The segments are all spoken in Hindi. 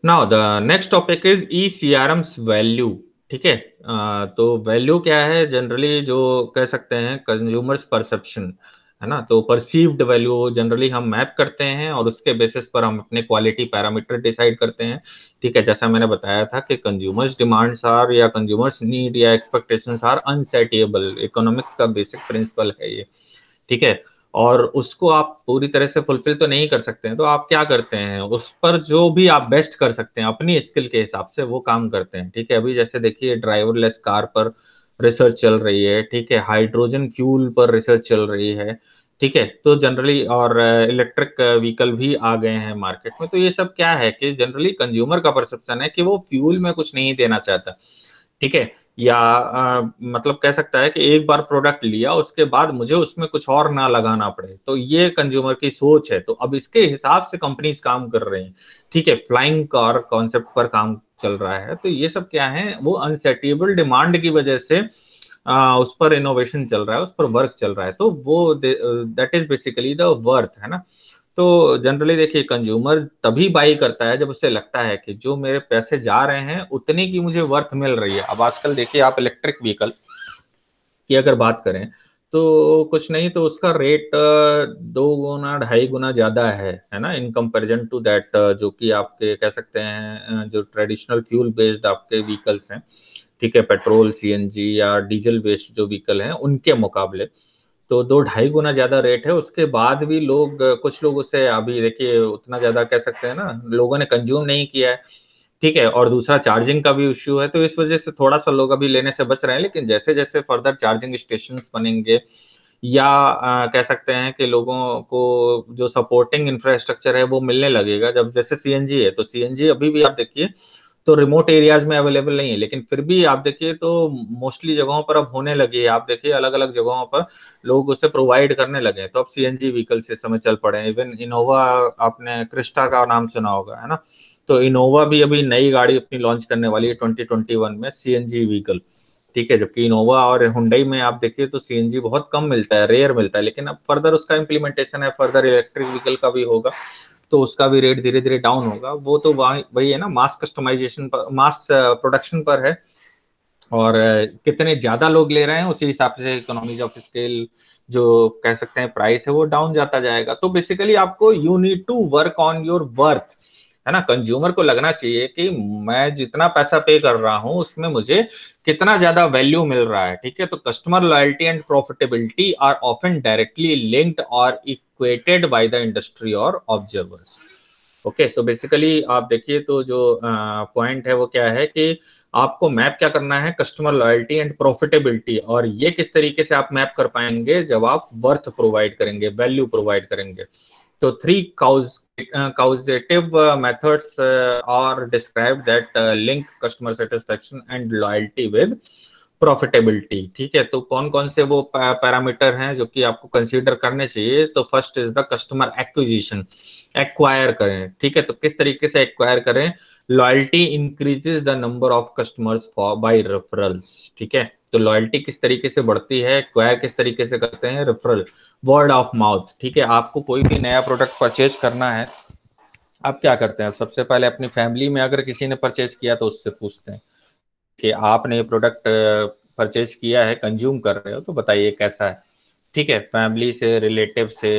Now the next topic is E C R M's value. ठीक है। तो वैल्यू क्या है, जनरली जो कह सकते हैं कंज्यूमर्स परसेप्शन, है ना। तो परसीव्ड वैल्यू जनरली हम मैप करते हैं और उसके बेसिस पर हम अपने क्वालिटी पैरामीटर डिसाइड करते हैं। ठीक है, जैसा मैंने बताया था कि कंज्यूमर्स डिमांड्स आर या कंज्यूमर्स नीड या एक्सपेक्टेशंस आर अनसेटिएबल, इकोनॉमिक्स का बेसिक प्रिंसिपल है ये। ठीक है। और उसको आप पूरी तरह से फुलफिल तो नहीं कर सकते हैं, तो आप क्या करते हैं, उस पर जो भी आप बेस्ट कर सकते हैं अपनी स्किल के हिसाब से वो काम करते हैं। ठीक है, अभी जैसे देखिए ड्राइवरलेस कार पर रिसर्च चल रही है। ठीक है, हाइड्रोजन फ्यूल पर रिसर्च चल रही है। ठीक है, तो जनरली और इलेक्ट्रिक व्हीकल भी आ गए हैं मार्केट में। तो ये सब क्या है कि जनरली कंज्यूमर का परसेप्शन है कि वो फ्यूल में कुछ नहीं देना चाहता। ठीक है। या मतलब कह सकता है कि एक बार प्रोडक्ट लिया उसके बाद मुझे उसमें कुछ और ना लगाना पड़े, तो ये कंज्यूमर की सोच है। तो अब इसके हिसाब से कंपनीज काम कर रही हैं। ठीक है, फ्लाइंग कार कॉन्सेप्ट पर काम चल रहा है। तो ये सब क्या है, वो अनसेटिएबल डिमांड की वजह से उस पर इनोवेशन चल रहा है, उस पर वर्क चल रहा है। तो वो that is basically the worth, है ना। तो जनरली देखिए कंज्यूमर तभी बाई करता है जब उसे लगता है कि जो मेरे पैसे जा रहे हैं उतने की मुझे वर्थ मिल रही है। अब आजकल देखिए आप इलेक्ट्रिक व्हीकल की अगर बात करें तो कुछ नहीं तो उसका रेट 2 गुना 2.5 गुना ज्यादा है ना, इन कंपैरिजन टू दैट जो कि आपके कह सकते हैं जो ट्रेडिशनल फ्यूल बेस्ड आपके व्हीकल्स हैं। ठीक है, पेट्रोल सीएनजी या डीजल बेस्ड जो व्हीकल हैं उनके मुकाबले तो 2-2.5 गुना ज्यादा रेट है। उसके बाद भी लोग कुछ लोग उसे अभी देखिए उतना ज्यादा कह सकते हैं ना, लोगों ने कंज्यूम नहीं किया है। ठीक है, और दूसरा चार्जिंग का भी इश्यू है, तो इस वजह से थोड़ा सा लोग अभी लेने से बच रहे हैं। लेकिन जैसे जैसे फर्दर चार्जिंग स्टेशन बनेंगे या कह सकते हैं कि लोगों को जो सपोर्टिंग इंफ्रास्ट्रक्चर है वो मिलने लगेगा, जब जैसे सीएनजी है तो सीएनजी अभी भी आप देखिए तो रिमोट एरियाज में अवेलेबल नहीं है, लेकिन फिर भी आप देखिए तो मोस्टली जगहों पर अब होने लगी है। आप देखिए अलग अलग जगहों पर लोग उसे प्रोवाइड करने लगे हैं। तो अब सीएनजी व्हीकल से समय चल पड़े हैं। इवन इनोवा, आपने क्रिस्टा का नाम सुना होगा, है ना। तो इनोवा भी अभी नई गाड़ी अपनी लॉन्च करने वाली है 2021 में सीएनजी व्हीकल। ठीक है, जबकि इनोवा और हुंडई में आप देखिए तो सीएनजी बहुत कम मिलता है, रेयर मिलता है। लेकिन अब फर्दर उसका इम्प्लीमेंटेशन है, फर्दर इलेक्ट्रिक व्हीकल का भी होगा तो उसका भी रेट धीरे धीरे डाउन होगा। वो तो वही है ना, मास कस्टमाइजेशन पर, मास प्रोडक्शन पर है। और कितने ज्यादा लोग ले रहे हैं उसी हिसाब से इकोनॉमीज ऑफ स्केल जो कह सकते हैं प्राइस है वो डाउन जाता जाएगा। तो बेसिकली आपको you need to work on your worth, है ना। कंज्यूमर को लगना चाहिए कि मैं जितना पैसा पे कर रहा हूं उसमें मुझे कितना ज्यादा वैल्यू मिल रहा है। ठीक है, तो customer loyalty and profitability are often directly linked और इक्वेटेड बाय द इंडस्ट्री और ऑब्जर्वर्स। ओके, सो बेसिकली आप देखिए तो जो पॉइंट है वो क्या है कि आपको मैप क्या करना है, कस्टमर लॉयल्टी एंड प्रॉफिटेबिलिटी। और ये किस तरीके से आप मैप कर पाएंगे, जब आप वर्थ प्रोवाइड करेंगे, वैल्यू प्रोवाइड करेंगे। तो three causative methods are described that link customer satisfaction and loyalty with profitability. ठीक है, तो कौन कौन से वो पैरामीटर हैं जो कि आपको कंसीडर करने चाहिए। तो first is the customer acquisition, acquire करें। ठीक है, तो किस तरीके से एक्वायर करें, loyalty increases the number of customers for by referrals. ठीक है, तो लॉयल्टी किस तरीके से बढ़ती है, एक्वायर किस तरीके से करते हैं, रेफरल, वर्ड ऑफ माउथ। ठीक है, आपको कोई भी नया प्रोडक्ट परचेज करना है, आप क्या करते हैं, सबसे पहले अपनी फैमिली में अगर किसी ने परचेज किया तो उससे पूछते हैं कि आपने ये प्रोडक्ट परचेज किया है, कंज्यूम कर रहे हो तो बताइए कैसा है। ठीक है, फैमिली से, रिलेटिव से,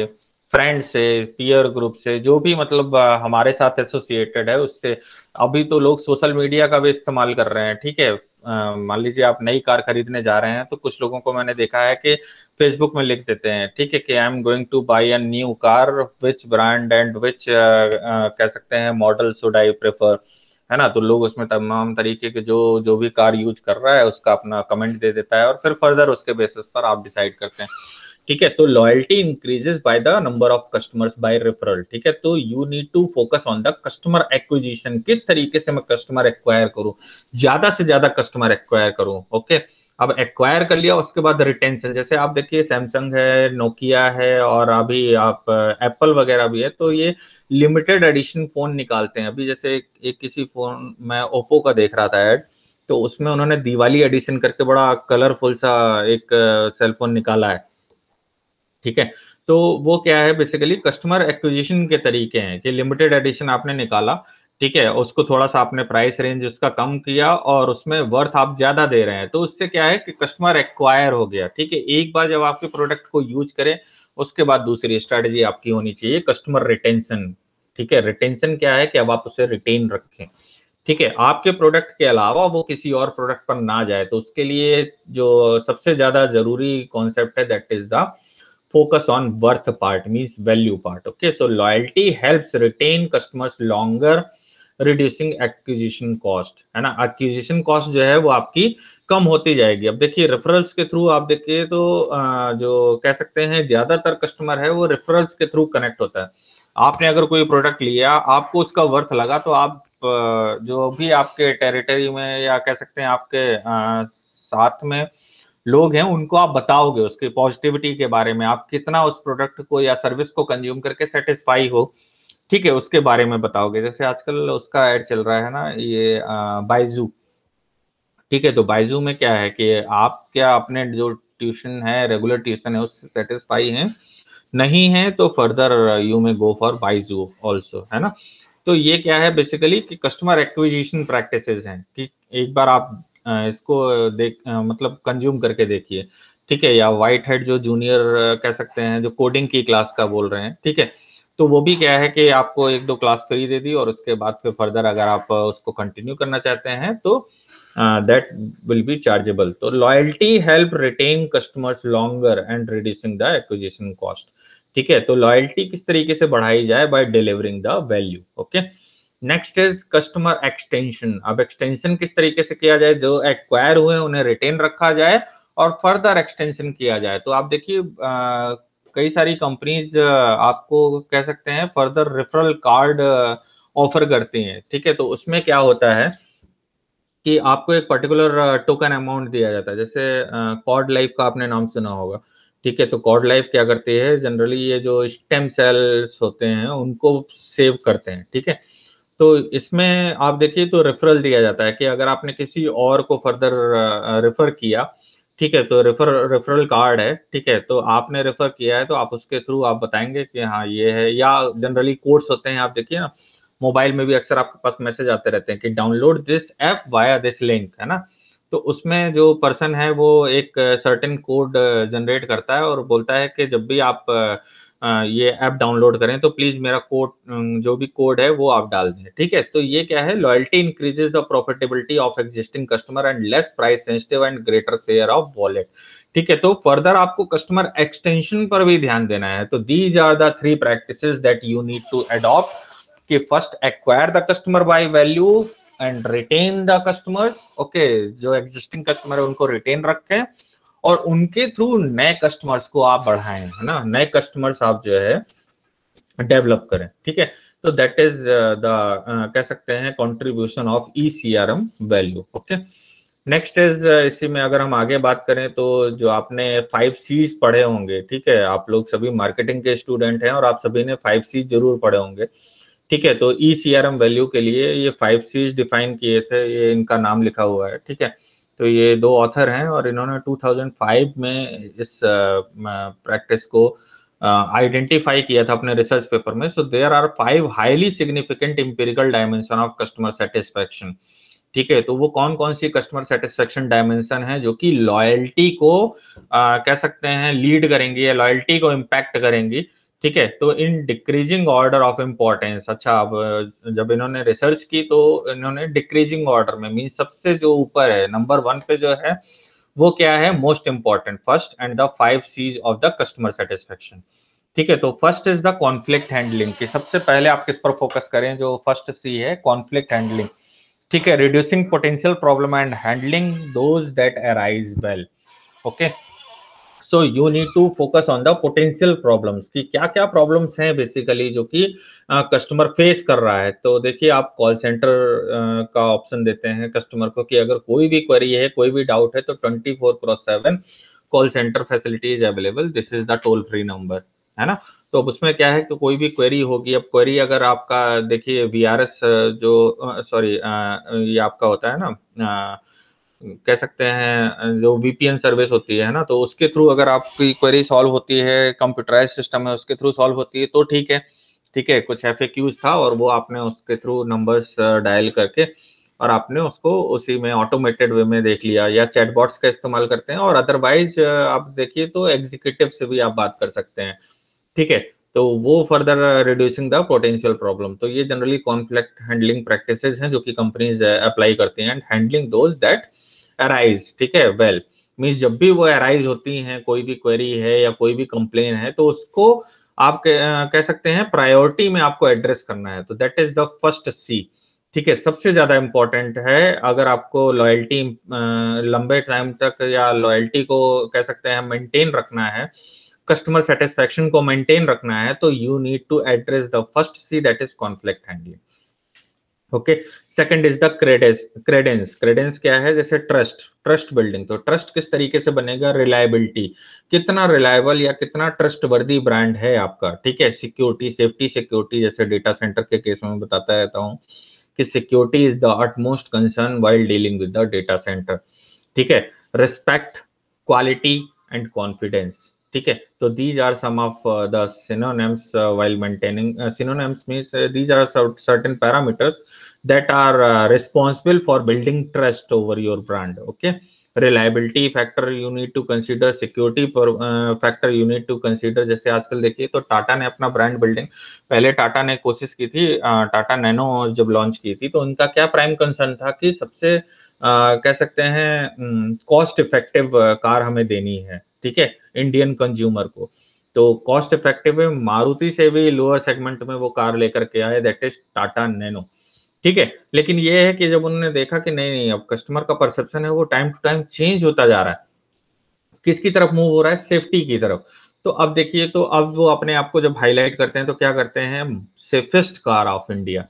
फ्रेंड से, पीयर ग्रुप से, जो भी मतलब हमारे साथ एसोसिएटेड है उससे। अभी तो लोग सोशल मीडिया का भी इस्तेमाल कर रहे हैं। ठीक है, मान लीजिए आप नई कार खरीदने जा रहे हैं तो कुछ लोगों को मैंने देखा है कि फेसबुक में लिख देते हैं, ठीक है, कि I am going two by a new car, which brand and which कह सकते हैं मॉडल शुड आई प्रेफर, है ना। तो लोग उसमें तमाम तरीके के जो जो भी कार यूज कर रहा है उसका अपना कमेंट दे देता है और फिर फर्दर उसके बेसिस पर आप डिसाइड करते हैं। ठीक है, तो loyalty increases by the number of customers by referral. ठीक है, तो you need to focus on the customer acquisition, किस तरीके से मैं कस्टमर एक्वायर करूं, ज्यादा से ज्यादा कस्टमर एक्वायर करूं। ओके, अब एक्वायर कर लिया उसके बाद रिटेंशन, जैसे आप देखिए सैमसंग है, नोकिया है और अभी आप एप्पल वगैरह भी है, तो ये लिमिटेड एडिशन फोन निकालते हैं। अभी जैसे एक किसी फोन मैं ओप्पो का देख रहा था एड, तो उसमें उन्होंने दिवाली एडिशन करके बड़ा कलरफुल सा एक सेलफोन निकाला है। ठीक है, तो वो क्या है, बेसिकली कस्टमर एक्विजिशन के तरीके हैं कि लिमिटेड एडिशन आपने निकाला। ठीक है, उसको थोड़ा सा आपने प्राइस रेंज उसका कम किया और उसमें वर्थ आप ज्यादा दे रहे हैं, तो उससे क्या है कि कस्टमर एक्वायर हो गया। ठीक है, एक बार जब आपके प्रोडक्ट को यूज करें, उसके बाद दूसरी स्ट्रेटेजी आपकी होनी चाहिए कस्टमर रिटेंशन। ठीक है, रिटेंशन क्या है कि अब आप उसे रिटेन रखें। ठीक है, आपके प्रोडक्ट के अलावा वो किसी और प्रोडक्ट पर ना जाए, तो उसके लिए जो सबसे ज्यादा जरूरी कॉन्सेप्ट है that is the focus on worth part, means value part. Okay, so loyalty helps retain customers longer, reducing acquisition cost, है ना। acquisition cost जो है वो आपकी कम होती जाएगी। अब देखिए रेफरल्स के थ्रू आप देखिए तो जो कह सकते हैं ज्यादातर कस्टमर है वो रेफरल्स के थ्रू कनेक्ट होता है। आपने अगर कोई प्रोडक्ट लिया, आपको उसका वर्थ लगा, तो आप जो भी आपके टेरिटरी में या कह सकते हैं आपके साथ में लोग हैं उनको आप बताओगे उसके पॉजिटिविटी के बारे में, आप कितना उस प्रोडक्ट को या सर्विस को कंज्यूम करके सेटिस्फाई हो। ठीक है, उसके बारे में बताओगे। जैसे आजकल उसका ऐड चल रहा है ना, ये बाइजू। ठीक है, तो बाइजू में क्या है कि आप क्या अपने जो ट्यूशन है, रेगुलर ट्यूशन है, उससे सेटिस्फाई हैं, नहीं है तो फर्दर यू में गो फॉर बाइजू ऑल्सो, है ना। तो ये क्या है बेसिकली कि कस्टमर एक्विजिशन प्रैक्टिसेस हैं कि एक बार आप इसको मतलब कंज्यूम करके देखिए। ठीक है, या वाइट हेड जो जूनियर कह सकते हैं, जो कोडिंग की क्लास का बोल रहे हैं। ठीक है, तो वो भी क्या है कि आपको एक दो क्लास फ्री दे दी और उसके बाद फिर फर्दर अगर आप उसको कंटिन्यू करना चाहते हैं तो दैट विल बी चार्जेबल। तो loyalty help retain customers longer and reducing the acquisition cost. ठीक है, तो लॉयल्टी किस तरीके से बढ़ाई जाए? By delivering the value. Okay, next is customer extension. अब एक्सटेंशन किस तरीके से किया जाए? जो एक्वायर हुए उन्हें रिटेन रखा जाए और फर्दर एक्सटेंशन किया जाए। तो आप देखिए कई सारी कंपनीज आपको कह सकते हैं फर्दर रेफरल कार्ड ऑफर करती हैं। ठीक है, तो उसमें क्या होता है कि आपको एक पर्टिकुलर टोकन अमाउंट दिया जाता है। जैसे कॉर्ड लाइफ का आपने नाम सुना होगा। ठीक है, तो कॉर्ड लाइफ क्या करती है, जनरली ये जो स्टेम सेल्स होते हैं उनको सेव करते हैं। ठीक है, तो इसमें आप देखिए तो रेफरल दिया जाता है कि अगर आपने किसी और को फर्दर रेफर किया, ठीक है, तो रेफरल कार्ड है। ठीक है, तो आपने रेफर किया है तो आप उसके थ्रू आप बताएंगे कि हाँ ये है, या जनरली कोड्स होते हैं, आप देखिए ना मोबाइल में भी अक्सर आपके पास मैसेज आते रहते हैं कि download this app via this link, है ना। तो उसमें जो पर्सन है वो एक सर्टेन कोड जनरेट करता है और बोलता है कि जब भी आप ये ऐप डाउनलोड करें तो प्लीज मेरा कोड, जो भी कोड है वो आप डाल दें। ठीक है, तो ये क्या है, loyalty increases the profitability of existing customer and less price sensitive and greater share of wallet. ठीक है, तो फर्दर आपको कस्टमर एक्सटेंशन पर भी ध्यान देना है। तो these are the three practices that you need to adopt कि first acquire the customer by value and retain the customers. Okay, जो एग्जिस्टिंग कस्टमर है उनको रिटेन रखें और उनके थ्रू नए कस्टमर्स को आप बढ़ाएं, है ना, नए कस्टमर्स आप जो है डेवलप करें। ठीक है, तो दैट इज द कह सकते हैं contribution of ECRM value. Okay, next is इसी में अगर हम आगे बात करें तो जो आपने 5 C's पढ़े होंगे। ठीक है, आप लोग सभी मार्केटिंग के स्टूडेंट हैं और आप सभी ने 5 C's जरूर पढ़े होंगे। ठीक है, तो ECRM वैल्यू के लिए ये 5 C's डिफाइन किए थे, ये इनका नाम लिखा हुआ है। ठीक है, तो ये दो ऑथर हैं और इन्होंने 2005 में इस प्रैक्टिस को आइडेंटिफाई किया था अपने रिसर्च पेपर में। So there are 5 highly significant empirical dimension of customer satisfaction. ठीक है, तो वो कौन कौन सी कस्टमर सेटिस्फेक्शन डायमेंशन है जो कि लॉयल्टी को कह सकते हैं लीड करेंगी या लॉयल्टी को इम्पैक्ट करेंगी। ठीक है, तो in decreasing order of importance. अच्छा, अब जब इन्होंने रिसर्च की तो इन्होंने डिक्रीजिंग ऑर्डर में, मीन सबसे जो ऊपर है नंबर 1 पे जो है वो क्या है, most important, first and the 5 C's of the customer satisfaction. ठीक है, तो first is the conflict handling, कि सबसे पहले आप किस पर फोकस करें? जो फर्स्ट C है, कॉन्फ्लिक्ट हैंडलिंग। ठीक है, reducing potential problem and handling those that arise well. Okay, so you need to focus on the potential problems, कि क्या क्या प्रॉब्लम्स हैं बेसिकली जो कि कस्टमर फेस कर रहा है। तो देखिए आप कॉल सेंटर का ऑप्शन देते हैं कस्टमर को कि अगर कोई भी क्वेरी है, कोई भी डाउट है, तो 24/7 call centre facility is available, this is the toll free number, है ना। तो अब उसमें क्या है कि कोई भी क्वेरी होगी, अब क्वेरी अगर आपका देखिए VRS जो सॉरी ये आपका होता है ना, कह सकते हैं जो VPN सर्विस होती है ना, तो उसके थ्रू अगर आपकी क्वेरी सॉल्व होती है, कंप्यूटराइज सिस्टम है उसके थ्रू सॉल्व होती है तो ठीक है। ठीक है, कुछ FAQs था और वो आपने उसके थ्रू नंबर्स डायल करके और आपने उसको उसी में ऑटोमेटेड वे में देख लिया, या चैटबॉट्स का इस्तेमाल करते हैं, और अदरवाइज आप देखिए तो एग्जीक्यूटिव से भी आप बात कर सकते हैं, ठीक है। तो वो further reducing the potential problem. तो ये जनरली कॉन्फ्लिक्ट हैंडलिंग प्रैक्टिसेस हैं जो कि कंपनीज अप्लाई करती हैं, and handling those that arise, ठीक है, वेल मीन्स जब भी वो अराइज होती हैं, कोई भी क्वेरी है या कोई भी कंप्लेन है, तो उसको आप कह सकते हैं प्रायोरिटी में आपको एड्रेस करना है। तो दैट इज द फर्स्ट सी, ठीक है, सबसे ज्यादा इंपॉर्टेंट है। अगर आपको लॉयल्टी लंबे टाइम तक या लॉयल्टी को कह सकते हैं मेंटेन रखना है, कस्टमर सेटिस्फेक्शन को मेंटेन रखना है, तो you need to address the first C, that is conflict handling. Okay, second is the credence. Credence क्या है? जैसे ट्रस्ट बिल्डिंग। तो ट्रस्ट किस तरीके से बनेगा? रिलायबिलिटी, कितना रिलायबल या कितना ट्रस्टवर्दी ब्रांड है आपका, ठीक है। सिक्योरिटी, सेफ्टी सिक्योरिटी, जैसे डेटा सेंटर के केस में बताता रहता हूँ कि security is the utmost concern while dealing with the data centre, ठीक है। रिस्पेक्ट, क्वालिटी एंड कॉन्फिडेंस, ठीक है। तो these are some of the synonyms while maintaining synonyms means these are certain parameters that are responsible for building trust over your brand, okay। reliability factor you need to consider, security factor you need to consider। जैसे आजकल देखिए तो टाटा ने अपना ब्रांड बिल्डिंग, पहले टाटा ने कोशिश की थी, टाटा नैनो जब लॉन्च की थी तो उनका क्या प्राइम कंसर्न था कि सबसे कह सकते हैं कॉस्ट इफेक्टिव कार हमें देनी है, ठीक है, इंडियन कंज्यूमर को। तो कॉस्ट इफेक्टिव है, मारुति से भी लोअर सेगमेंट में वो कार लेकर के आए, दैट इज टाटा नैनो, ठीक है। लेकिन ये है कि जब उन्होंने देखा कि नहीं नहीं, अब कस्टमर का परसेप्शन है वो टाइम टू टाइम चेंज होता जा रहा है, किसकी तरफ मूव हो रहा है? सेफ्टी की तरफ। तो अब देखिए, तो अब वो अपने आप को जब हाईलाइट करते हैं तो क्या करते हैं? सेफेस्ट कार ऑफ इंडिया,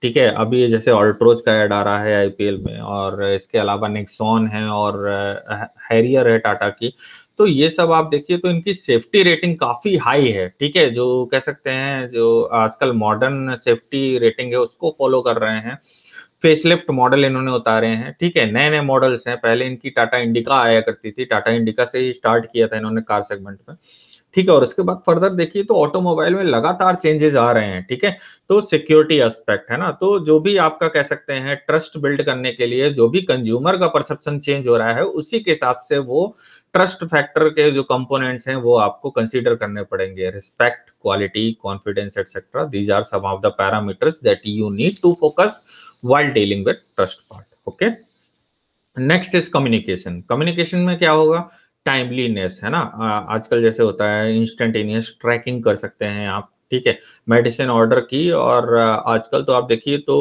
ठीक है। अभी जैसे ऑल्ट्रोज का ऐड आ रहा है IPL में, और इसके अलावा नेक्सॉन है और हैरियर है टाटा की। तो ये सब आप देखिए तो इनकी सेफ्टी रेटिंग काफी हाई है, ठीक है। जो कह सकते हैं जो आजकल मॉडर्न सेफ्टी रेटिंग है उसको फॉलो कर रहे हैं। फेसलिफ्ट मॉडल इन्होंने उतारे हैं, ठीक है, नए नए मॉडल्स हैं। पहले इनकी टाटा इंडिका आया करती थी, टाटा इंडिका से ही स्टार्ट किया था इन्होंने कार सेगमेंट में, ठीक है। और उसके बाद फर्दर देखिए तो ऑटोमोबाइल में लगातार चेंजेस आ रहे हैं, ठीक है। तो सिक्योरिटी एस्पेक्ट है ना, तो जो भी आपका कह सकते हैं ट्रस्ट बिल्ड करने के लिए जो भी कंज्यूमर का परसेप्शन चेंज हो रहा है, उसी के हिसाब से वो ट्रस्ट फैक्टर के जो कंपोनेंट्स हैं वो आपको कंसीडर करने पड़ेंगे। Respect, quality, confidence etcetera, these are some of the parameters that you need to focus while dealing with trust part, okay। Next is communication. Communication में क्या होगा? टाइमलीनेस, है ना। आजकल जैसे होता है इंस्टेंटेनियस ट्रैकिंग कर सकते हैं आप, ठीक है। मेडिसिन ऑर्डर की और आजकल तो आप देखिए तो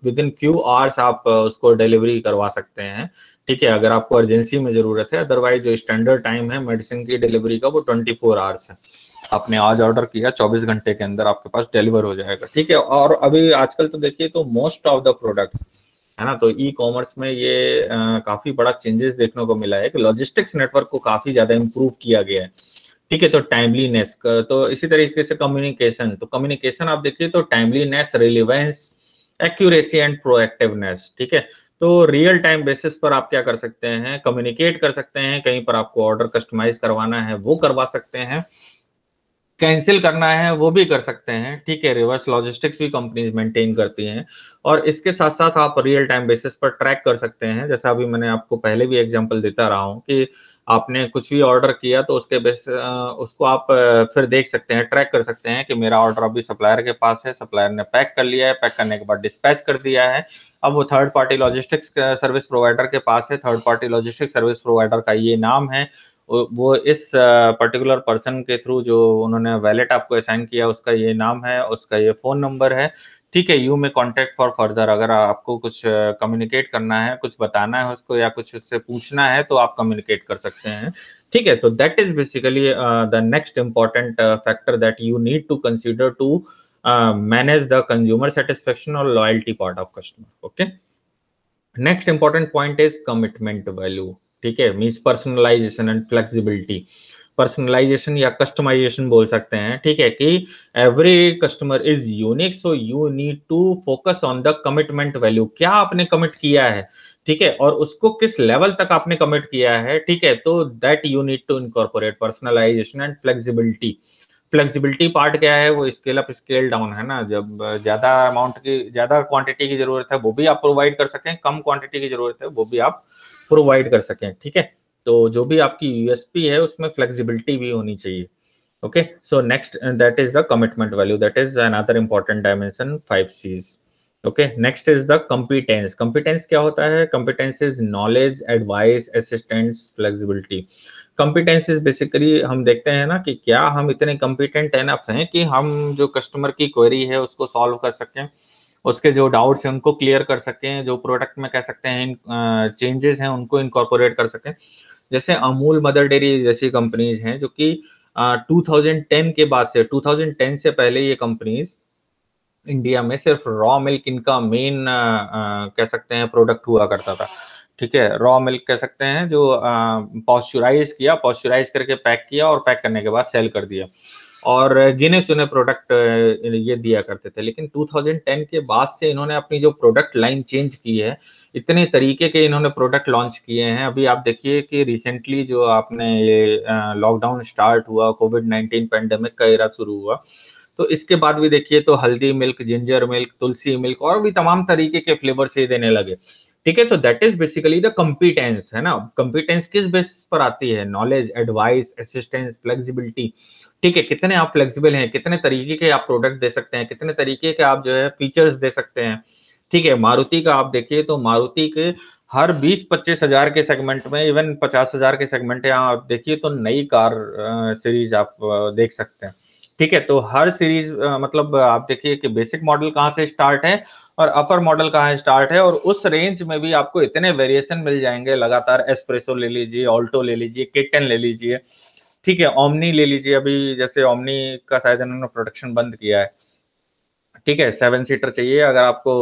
विद इन फ्यू आवर्स आप उसको डिलीवरी करवा सकते हैं, ठीक है, अगर आपको अर्जेंसी में जरूरत है। अदरवाइज जो स्टैंडर्ड टाइम है मेडिसिन की डिलीवरी का वो 24 आवर्स है। आपने आज ऑर्डर किया, 24 घंटे के अंदर आपके पास डिलीवर हो जाएगा, ठीक है। और अभी आजकल तो देखिए तो मोस्ट ऑफ द प्रोडक्ट्स, है ना, तो ई कॉमर्स में ये काफी बड़ा चेंजेस देखने को मिला है कि लॉजिस्टिक्स नेटवर्क को काफी ज्यादा इंप्रूव किया गया है, ठीक है। तो टाइमलीनेस, तो इसी तरीके से कम्युनिकेशन, तो कम्युनिकेशन आप देखिए तो timeliness, relevance, accuracy and proactiveness, ठीक है। तो रियल टाइम बेसिस पर आप क्या कर सकते हैं? कम्युनिकेट कर सकते हैं, कहीं पर आपको ऑर्डर कस्टमाइज करवाना है वो करवा सकते हैं, कैंसिल करना है वो भी कर सकते हैं, ठीक है। रिवर्स लॉजिस्टिक्स भी कंपनीज मेंटेन करती हैं, और इसके साथ साथ आप रियल टाइम बेसिस पर ट्रैक कर सकते हैं। जैसा अभी मैंने आपको पहले भी एग्जांपल देता रहा हूँ कि आपने कुछ भी ऑर्डर किया तो उसके बेस उसको आप फिर देख सकते हैं, ट्रैक कर सकते हैं कि मेरा ऑर्डर अभी सप्लायर के पास है, सप्लायर ने पैक कर लिया है, पैक करने के बाद डिस्पैच कर दिया है, अब वो third party logistics service provider के पास है, third party logistics service provider का ये नाम है, वो इस पर्टिकुलर पर्सन के थ्रू जो उन्होंने वैलेट आपको असाइन किया उसका ये नाम है, उसका ये फोन नंबर है, ठीक है। यू में कॉन्टेक्ट फॉर फर्दर, अगर आपको कुछ कम्युनिकेट करना है, कुछ बताना है उसको या कुछ उससे पूछना है तो आप कम्युनिकेट कर सकते हैं, ठीक है। तो that is basically the next important factor that you need to consider to manage the consumer satisfaction और loyalty part of customer, okay. Next important point is commitment value, ठीक है, means personalisation and flexibility. Personalisation या कस्टमाइजेशन बोल सकते हैं, ठीक है, कि every customer is unique, so you need to focus on the commitment value. क्या आपने कमिट किया है, ठीक है, और उसको किस लेवल तक आपने कमिट किया है, ठीक है। तो that you need to incorporate personalisation and flexibility. Flexibility part क्या है, वो स्केल अप स्केल डाउन है ना, जब ज्यादा अमाउंट की ज्यादा क्वांटिटी की जरूरत है वो भी आप प्रोवाइड कर सकें, कम क्वांटिटी की जरूरत है वो भी आप प्रोवाइड कर सकें, ठीक है। तो जो भी आपकी यूएसपी है उसमें फ्लेक्सिबिलिटी भी होनी चाहिए। Okay, so next, that is the commitment value. That is another important dimension, 5 C's. Okay, next is the competence. Competence क्या होता है? Competence is knowledge, advice, assistance, flexibility. Competence is basically हम देखते हैं ना कि क्या हम इतने competent enough हैं कि हम जो कस्टमर की क्वेरी है उसको सॉल्व कर सकें, उसके जो डाउट्स हैं उनको क्लियर कर सकें, जो प्रोडक्ट में कह सकते हैं चेंजेस हैं उनको इनकॉर्पोरेट कर सकें। जैसे अमूल, मदर डेयरी जैसी कंपनीज हैं जो कि 2010 के बाद से, 2010 से पहले ये कंपनीज इंडिया में सिर्फ रॉ मिल्क इनका मेन कह सकते हैं प्रोडक्ट हुआ करता था, ठीक है। रॉ मिल्क कह सकते हैं जो पॉस्चराइज किया, पॉस्चराइज करके पैक किया और पैक करने के बाद सेल कर दिया, और गिने चुने प्रोडक्ट ये दिया करते थे। लेकिन 2010 के बाद से इन्होंने अपनी जो प्रोडक्ट लाइन चेंज की है, इतने तरीके के इन्होंने प्रोडक्ट लॉन्च किए हैं। अभी आप देखिए कि रिसेंटली जो आपने ये लॉकडाउन स्टार्ट हुआ, कोविड-19 पैंडेमिक का एरा शुरू हुआ, तो इसके बाद भी देखिए तो हल्दी मिल्क, जिंजर मिल्क, तुलसी मिल्क और भी तमाम तरीके के फ्लेवर्स ये देने लगे, ठीक है। तो that is basically the competence, है ना। कंपिटेंस किस बेसिस पर आती है? नॉलेज, एडवाइस, असिस्टेंस, फ्लेक्सिबिलिटी, ठीक है। कितने आप फ्लेक्सिबल हैं, कितने तरीके के आप प्रोडक्ट दे सकते हैं, कितने तरीके के आप जो है फीचर्स दे सकते हैं, ठीक है। मारुति का आप देखिए तो मारुति के हर 20-25 हजार के सेगमेंट में, इवन 50 हजार के सेगमेंट है, आप देखिए तो नई कार सीरीज आप देख सकते हैं, ठीक है। तो हर सीरीज मतलब आप देखिए कि बेसिक मॉडल कहाँ से स्टार्ट है और अपर मॉडल कहाँ स्टार्ट है, और उस रेंज में भी आपको इतने वेरिएशन मिल जाएंगे लगातार। एस्प्रेसो ले लीजिए, ऑल्टो ले लीजिए, केटन ले लीजिए, ठीक है। ओमनी ले लीजिए, अभी जैसे ओमनी का शायद इन्होंने प्रोडक्शन बंद किया है, ठीक है। 7 सीटर चाहिए अगर आपको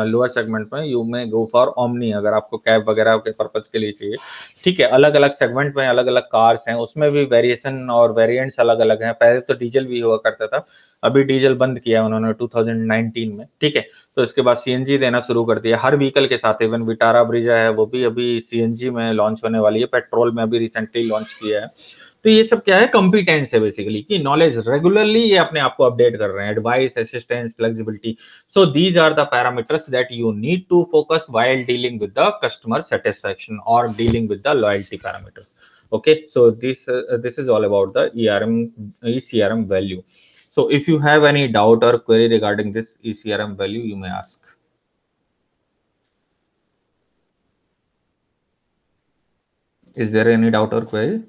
लोअर सेगमेंट में, यू में गो फॉर ओमनी, अगर आपको कैब वगैरह के पर्पज के लिए चाहिए, ठीक है। अलग अलग सेगमेंट में अलग अलग कार्स हैं, उसमें भी वेरिएशन और वेरिएंट्स अलग अलग हैं। पहले तो डीजल भी हुआ करता था, अभी डीजल बंद किया उन्होंने 2019 में, ठीक है। तो इसके बाद सीएनजी देना शुरू कर दिया हर व्हीकल के साथ। इवन विटारा ब्रिजा है वो भी अभी सीएनजी में लॉन्च होने वाली है, पेट्रोल में अभी रिसेंटली लॉन्च किया है। तो ये सब क्या है? कॉम्पिटेंस है बेसिकली, कि नॉलेज रेगुलरली ये अपने आप को अपडेट कर रहे हैं, advice, assistance, flexibility. So these are the parameters that you need to focus while dealing with the customer satisfaction और dealing with the loyalty parameters. Okay, so this is all about the ECRM value. So if you have any doubt or query regarding this ECRM value, you may ask. Is there any doubt or query?